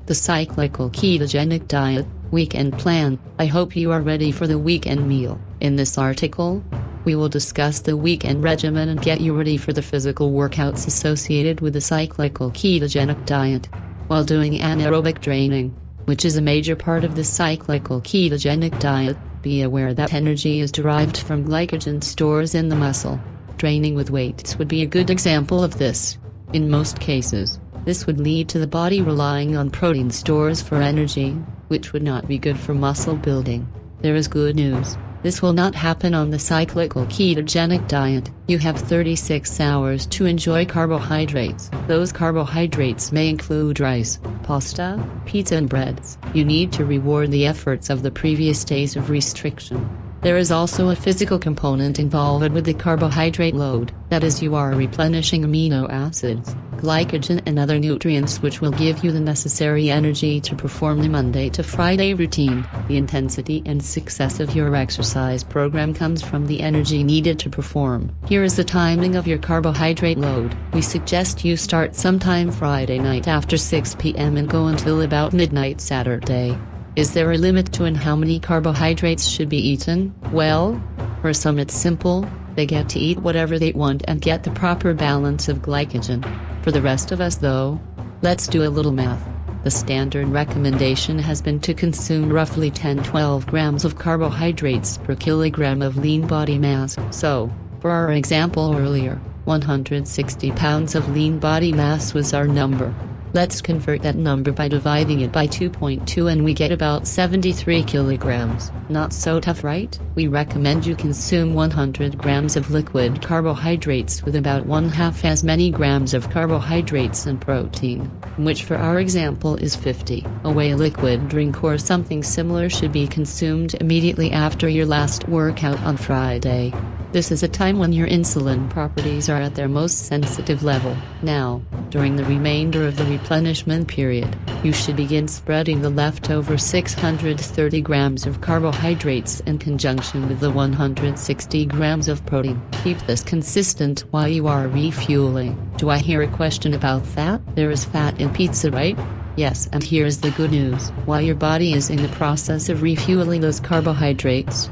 The Cyclical Ketogenic Diet Weekend Plan. I hope you are ready for the weekend meal. In this article, we will discuss the weekend regimen and get you ready for the physical workouts associated with the cyclical ketogenic diet. While doing anaerobic training, which is a major part of the cyclical ketogenic diet, be aware that energy is derived from glycogen stores in the muscle. Training with weights would be a good example of this. In most cases, this would lead to the body relying on protein stores for energy, which would not be good for muscle building. There is good news. This will not happen on the cyclical ketogenic diet. You have 36 hours to enjoy carbohydrates. Those carbohydrates may include rice, pasta, pizza and breads. You need to reward the efforts of the previous days of restriction. There is also a physical component involved with the carbohydrate load, that is, you are replenishing amino acids, glycogen and other nutrients which will give you the necessary energy to perform the Monday to Friday routine. The intensity and success of your exercise program comes from the energy needed to perform. Here is the timing of your carbohydrate load. We suggest you start sometime Friday night after 6 p.m. and go until about midnight Saturday. Is there a limit to how many carbohydrates should be eaten? Well, for some it's simple, they get to eat whatever they want and get the proper balance of glycogen. For the rest of us though, let's do a little math. The standard recommendation has been to consume roughly 10-12 grams of carbohydrates per kilogram of lean body mass. So, for our example earlier, 160 pounds of lean body mass was our number. Let's convert that number by dividing it by 2.2 and we get about 73 kilograms. Not so tough, right? We recommend you consume 100 grams of liquid carbohydrates with about 1/2 as many grams of carbohydrates and protein, which for our example is 50. A whey liquid drink or something similar should be consumed immediately after your last workout on Friday. This is a time when your insulin properties are at their most sensitive level. Now, during the remainder of the replenishment period, you should begin spreading the leftover 630 grams of carbohydrates in conjunction with the 160 grams of protein. Keep this consistent while you are refueling. Do I hear a question about fat? There is fat in pizza, right? Yes, and here's the good news. While your body is in the process of refueling those carbohydrates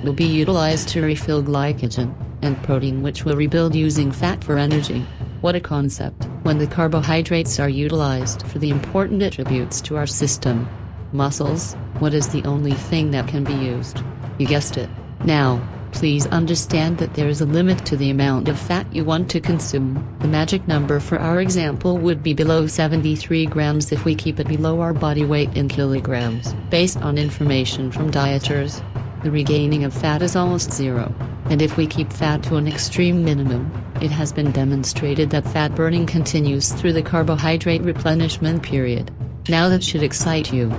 will be utilized to refill glycogen and protein, which will rebuild using fat for energy. What a concept. When the carbohydrates are utilized for the important attributes to our system, muscles, what is the only thing that can be used? You guessed it. Now, please understand that there is a limit to the amount of fat you want to consume. The magic number for our example would be below 73 grams if we keep it below our body weight in kilograms. Based on information from dieters, the regaining of fat is almost zero. And if we keep fat to an extreme minimum, it has been demonstrated that fat burning continues through the carbohydrate replenishment period. Now that should excite you.